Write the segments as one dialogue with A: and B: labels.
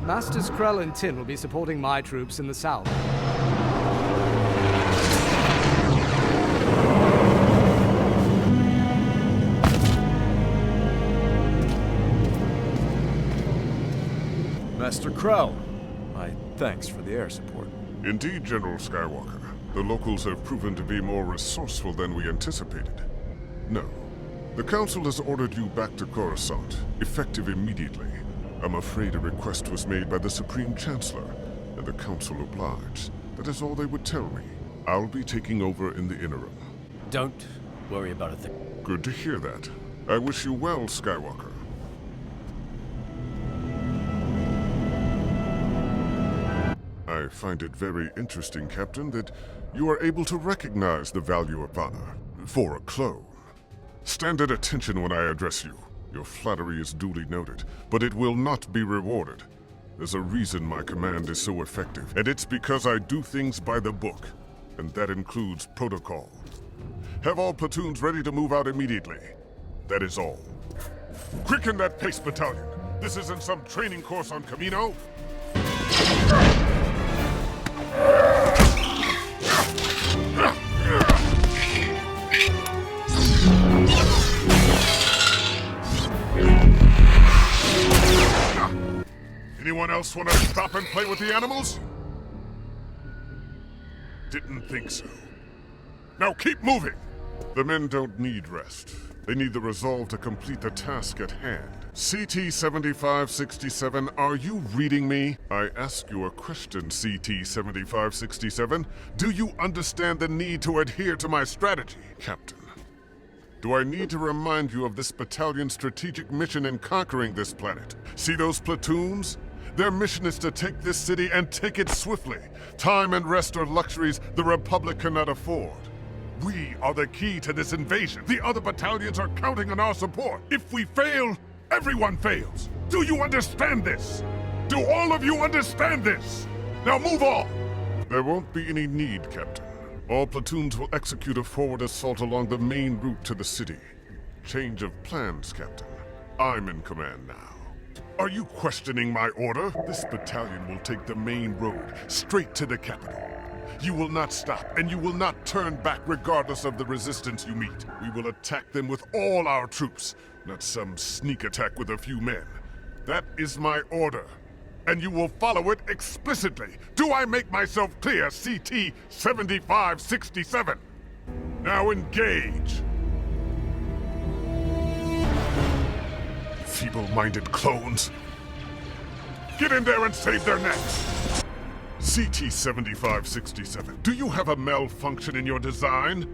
A: Masters Krell and Tin will be supporting my troops in the south.
B: Master Krell, my thanks for the air support.
C: Indeed, General Skywalker. The locals have proven to be more resourceful than we anticipated. No. The Council has ordered you back to Coruscant, effective immediately. I'm afraid a request was made by the Supreme Chancellor, and the Council obliged. That is all they would tell me. I'll be taking over in the interim.
D: Don't worry about a thing.
C: Good to hear that. I wish you well, Skywalker. I find it very interesting, Captain, that you are able to recognize the value of honor for a clone. Stand at attention when I address you. Your flattery is duly noted, but it will not be rewarded. There's a reason my command is so effective, and it's because I do things by the book, and that includes protocol. Have all platoons ready to move out immediately. That is all. Quicken that pace, battalion. This isn't some training course on Camino. Anyone else want to stop and play with the animals? Didn't think so. Now keep moving! The men don't need rest. They need the resolve to complete the task at hand. CT-7567, are you reading me? I ask you a question, CT-7567. Do you understand the need to adhere to my strategy, Captain? Do I need to remind you of this battalion's strategic mission in conquering this planet? See those platoons? Their mission is to take this city and take it swiftly. Time and rest are luxuries the Republic cannot afford. We are the key to this invasion. The other battalions are counting on our support. If we fail, everyone fails. Do you understand this? Do all of you understand this? Now move on! There won't be any need, Captain. All platoons will execute a forward assault along the main route to the city. Change of plans, Captain. I'm in command now. Are you questioning my order? This battalion will take the main road, straight to the capital. You will not stop, and you will not turn back regardless of the resistance you meet. We will attack them with all our troops, not some sneak attack with a few men. That is my order, and you will follow it explicitly. Do I make myself clear, CT-7567? Now engage! Feeble-minded clones. Get in there and save their necks! CT-7567, do you have a malfunction in your design?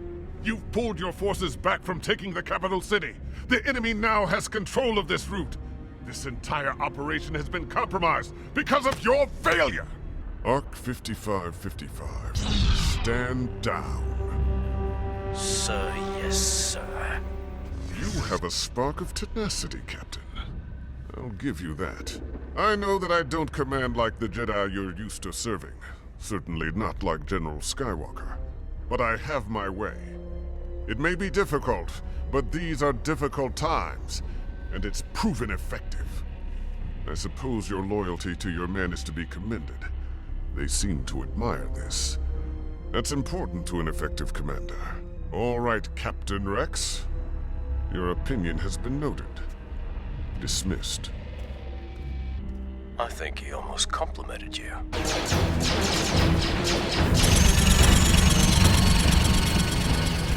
C: You've pulled your forces back from taking the capital city. The enemy now has control of this route. This entire operation has been compromised because of your failure! Arc 5555, stand down.
D: Sir, yes, sir.
C: You have a spark of tenacity, Captain. I'll give you that. I know that I don't command like the Jedi you're used to serving. Certainly not like General Skywalker. But I have my way. It may be difficult, but these are difficult times, and it's proven effective. I suppose your loyalty to your men is to be commended. They seem to admire this. That's important to an effective commander. All right, Captain Rex. Your opinion has been noted. Dismissed.
D: I think he almost complimented you.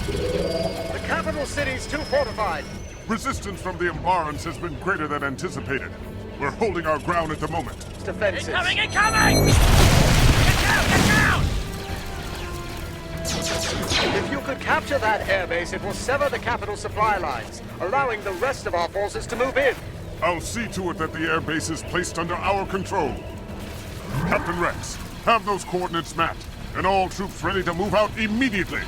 E: The capital city's too fortified.
C: Resistance from the Ambarans has been greater than anticipated. We're holding our ground at the moment.
E: Defenses.
D: Incoming! Get down! Get down!
E: If you could capture that airbase, it will sever the capital supply lines, allowing the rest of our forces to move in.
C: I'll see to it that the airbase is placed under our control. Captain Rex, have those coordinates mapped, and all troops ready to move out immediately.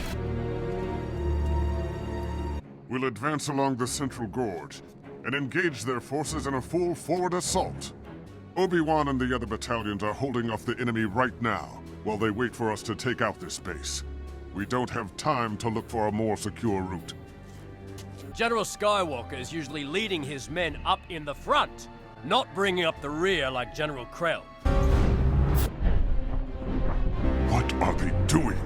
C: We'll advance along the central gorge and engage their forces in a full forward assault. Obi-Wan and the other battalions are holding off the enemy right now while they wait for us to take out this base. We don't have time to look for a more secure route.
F: General Skywalker is usually leading his men up in the front. not bringing up the rear like General Krell.
C: What are they doing?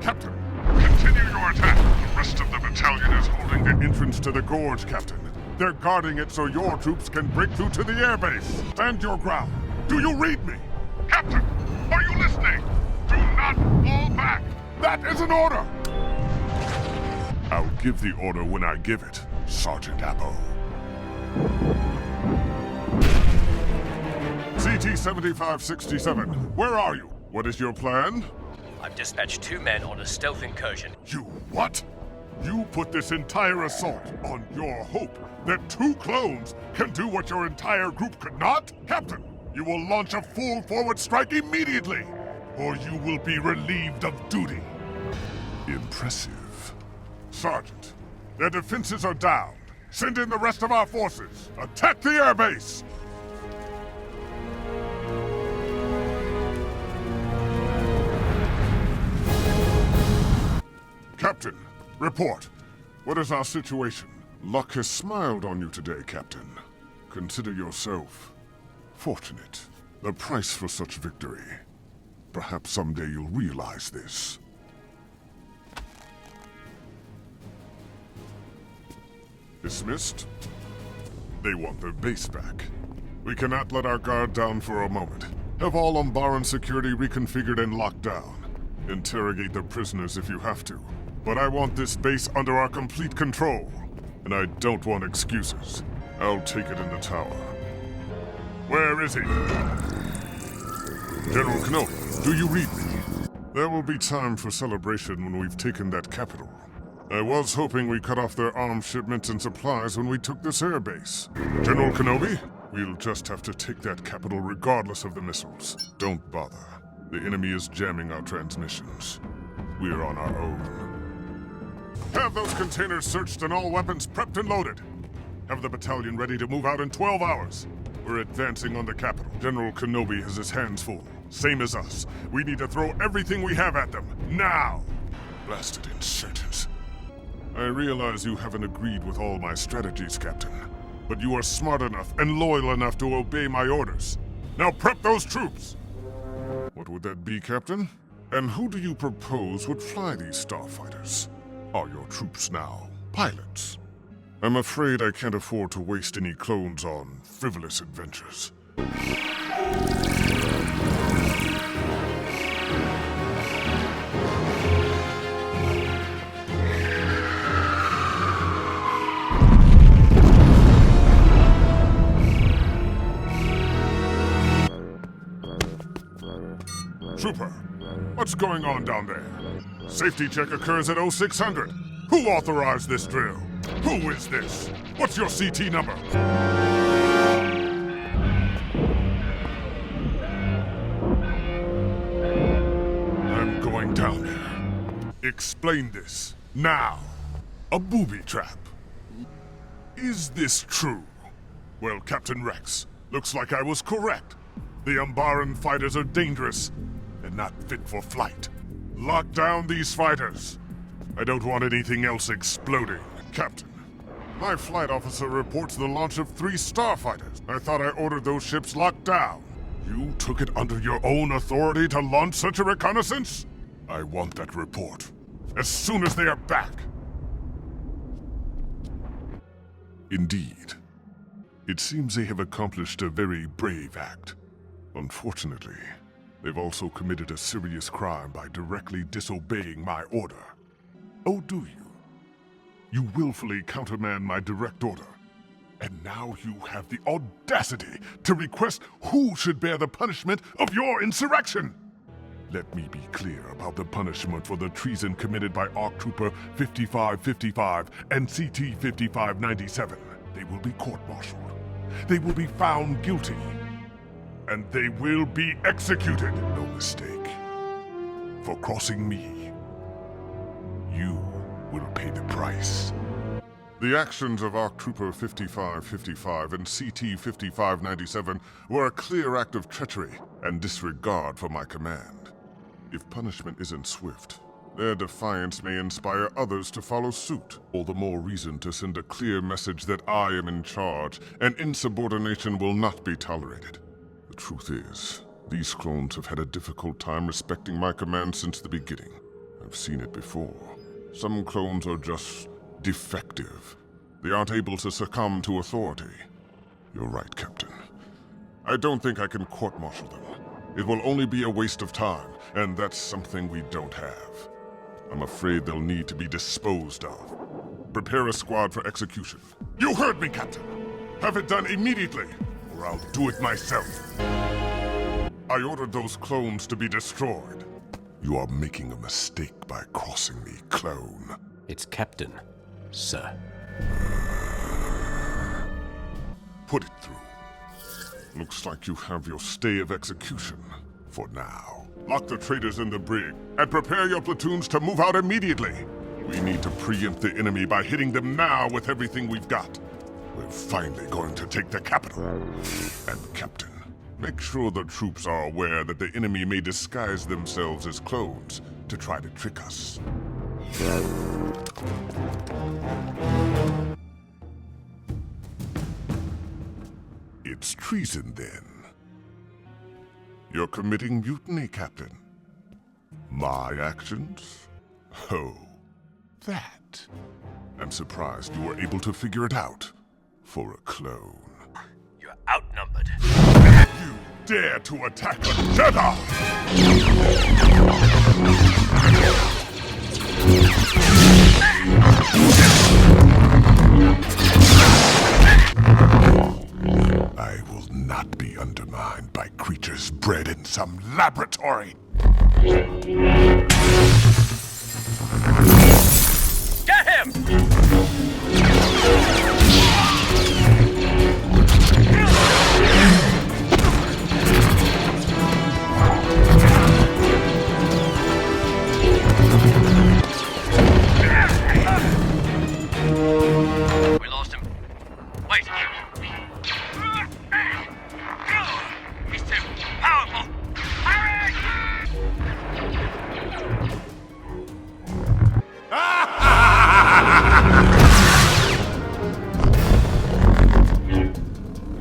C: Captain, continue your attack. The rest of the battalion is holding the entrance to the gorge, Captain. They're guarding it so your troops can break through to the airbase. Stand your ground. Do you read me? Captain, are you listening? Do not fall back. That is an order. I'll give the order when I give it, Sergeant Apple. CT-7567, where are you? What is your plan?
F: I've dispatched 2 men on a stealth incursion.
C: You what? You put this entire assault on your hope that 2 clones can do what your entire group could not? Captain, you will launch a full forward strike immediately, or you will be relieved of duty. Impressive. Sergeant, their defenses are down. Send in the rest of our forces. Attack the airbase! Captain, report. What is our situation? Luck has smiled on you today, Captain. Consider yourself fortunate. The price for such victory. Perhaps someday you'll realize this. Dismissed? They want their base back. We cannot let our guard down for a moment. Have all Umbaran security reconfigured and locked down. Interrogate the prisoners if you have to. But I want this base under our complete control. And I don't want excuses. I'll take it in the tower. Where is he? General Kenobi, do you read me? There will be time for celebration when we've taken that capital. I was hoping we cut off their arms shipments and supplies when we took this airbase. General Kenobi, we'll just have to take that capital regardless of the missiles. Don't bother. The enemy is jamming our transmissions. We're on our own. Have those containers searched and all weapons prepped and loaded. Have the battalion ready to move out in 12 hours. We're advancing on the capital. General Kenobi has his hands full. Same as us. We need to throw everything we have at them. Now! Blasted insurgents. I realize you haven't agreed with all my strategies, Captain. But you are smart enough and loyal enough to obey my orders. Now prep those troops! What would that be, Captain? And who do you propose would fly these starfighters? Are your troops now pilots? I'm afraid I can't afford to waste any clones on frivolous adventures. Trooper, what's going on down there? Safety check occurs at 0600. Who authorized this drill? Who is this? What's your CT number? I'm going down there. Explain this, now. A booby trap. Is this true? Well, Captain Rex, looks like I was correct. The Umbaran fighters are dangerous and not fit for flight. Lock down these fighters. I don't want anything else exploding. Captain, my flight officer reports the launch of 3 starfighters. I thought I ordered those ships locked down. You took it under your own authority to launch such a reconnaissance? I want that report. As soon as they are back. Indeed. It seems they have accomplished a very brave act. Unfortunately, they've also committed a serious crime by directly disobeying my order. Oh, do you? You willfully countermand my direct order. And now you have the audacity to request who should bear the punishment of your insurrection! Let me be clear about the punishment for the treason committed by ARC Trooper 5555 and CT 5597. They will be court-martialed. They will be found guilty. And they will be executed. No mistake. For crossing me, you will pay the price. The actions of ARC Trooper 5555 and CT 5597 were a clear act of treachery and disregard for my command. If punishment isn't swift, Their defiance may inspire others to follow suit. All the more reason to send a clear message that I am in charge, and insubordination will not be tolerated. The truth is, these clones have had a difficult time respecting my command since the beginning. I've seen it before. Some clones are just defective. They aren't able to succumb to authority. You're right, Captain. I don't think I can court-martial them. It will only be a waste of time, and that's something we don't have. I'm afraid they'll need to be disposed of. Prepare a squad for execution. You heard me, Captain! Have it done immediately, or I'll do it myself. I ordered those clones to be destroyed. You are making a mistake by crossing me, clone.
F: It's Captain, sir.
C: Put it through. Looks like you have your stay of execution, for now. Lock the traitors in the brig, and prepare your platoons to move out immediately. We need to preempt the enemy by hitting them now with everything we've got. We're finally going to take the capital. And Captain, make sure the troops are aware that the enemy may disguise themselves as clones to try to trick us. It's treason, then. You're committing mutiny, Captain. My actions? Oh, that. I'm surprised you were able to figure it out. For a clone.
F: You're outnumbered.
C: You dare to attack a Jedi! I will not be undermined by creatures bred in some laboratory.
F: Get him! We lost him. Wait. He's too powerful. Hurry!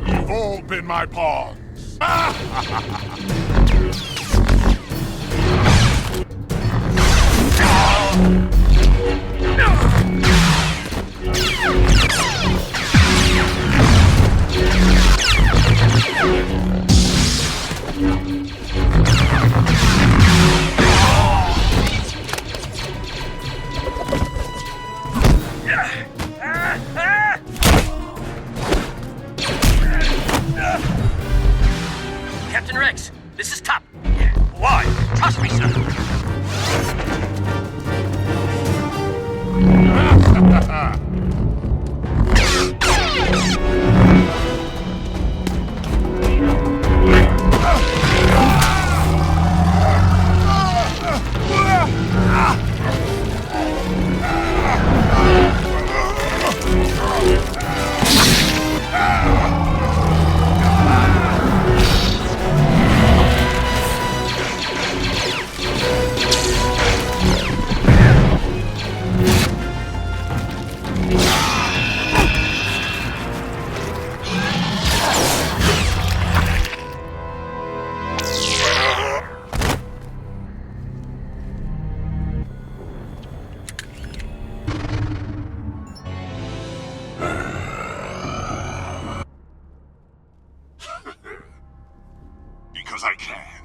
C: You've all been my pawns.
F: Captain Rex, this is top. Why? Trust me, sir. Because I can.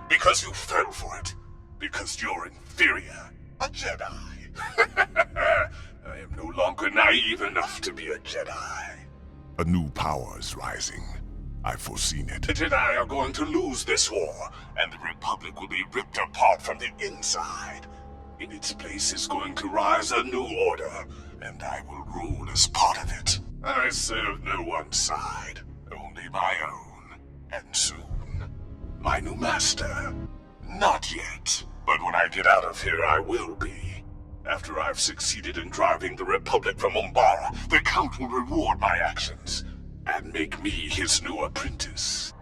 F: Because you fell for it. Because you're inferior. A Jedi. I am no longer naive enough to be a Jedi. A new power is rising. I've foreseen it. The Jedi are going to lose this war, and the Republic will be ripped apart from the inside. In its place is going to rise a new order, and I will rule as part of it. I serve no one side, only my own. And soon, my new master. Not yet, but when I get out of here, I will be. After I've succeeded in driving the Republic from Umbara, the Count will reward my actions, and make me his new apprentice.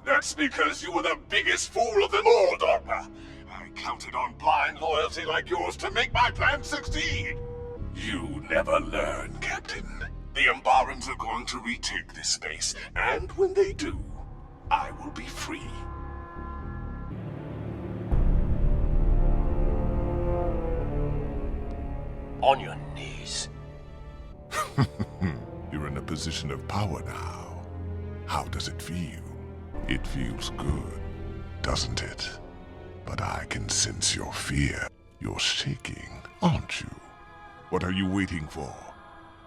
F: That's because you were the biggest fool of them all, Dogma. I counted on blind loyalty like yours to make my plan succeed. You never learn, Captain. The Umbarans are going to retake this space, and when they do, I will be free.
D: On your knees.
C: You're in a position of power now. How does it feel? It feels good, doesn't it? But I can sense your fear. You're shaking, aren't you? What are you waiting for?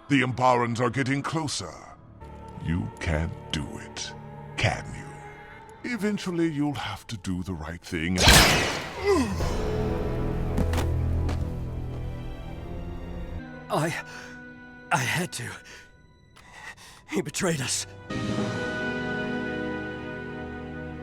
C: The Umbarans are getting closer. You can't do it, can you? Eventually you'll have to do the right thing.
G: I had to. He betrayed us.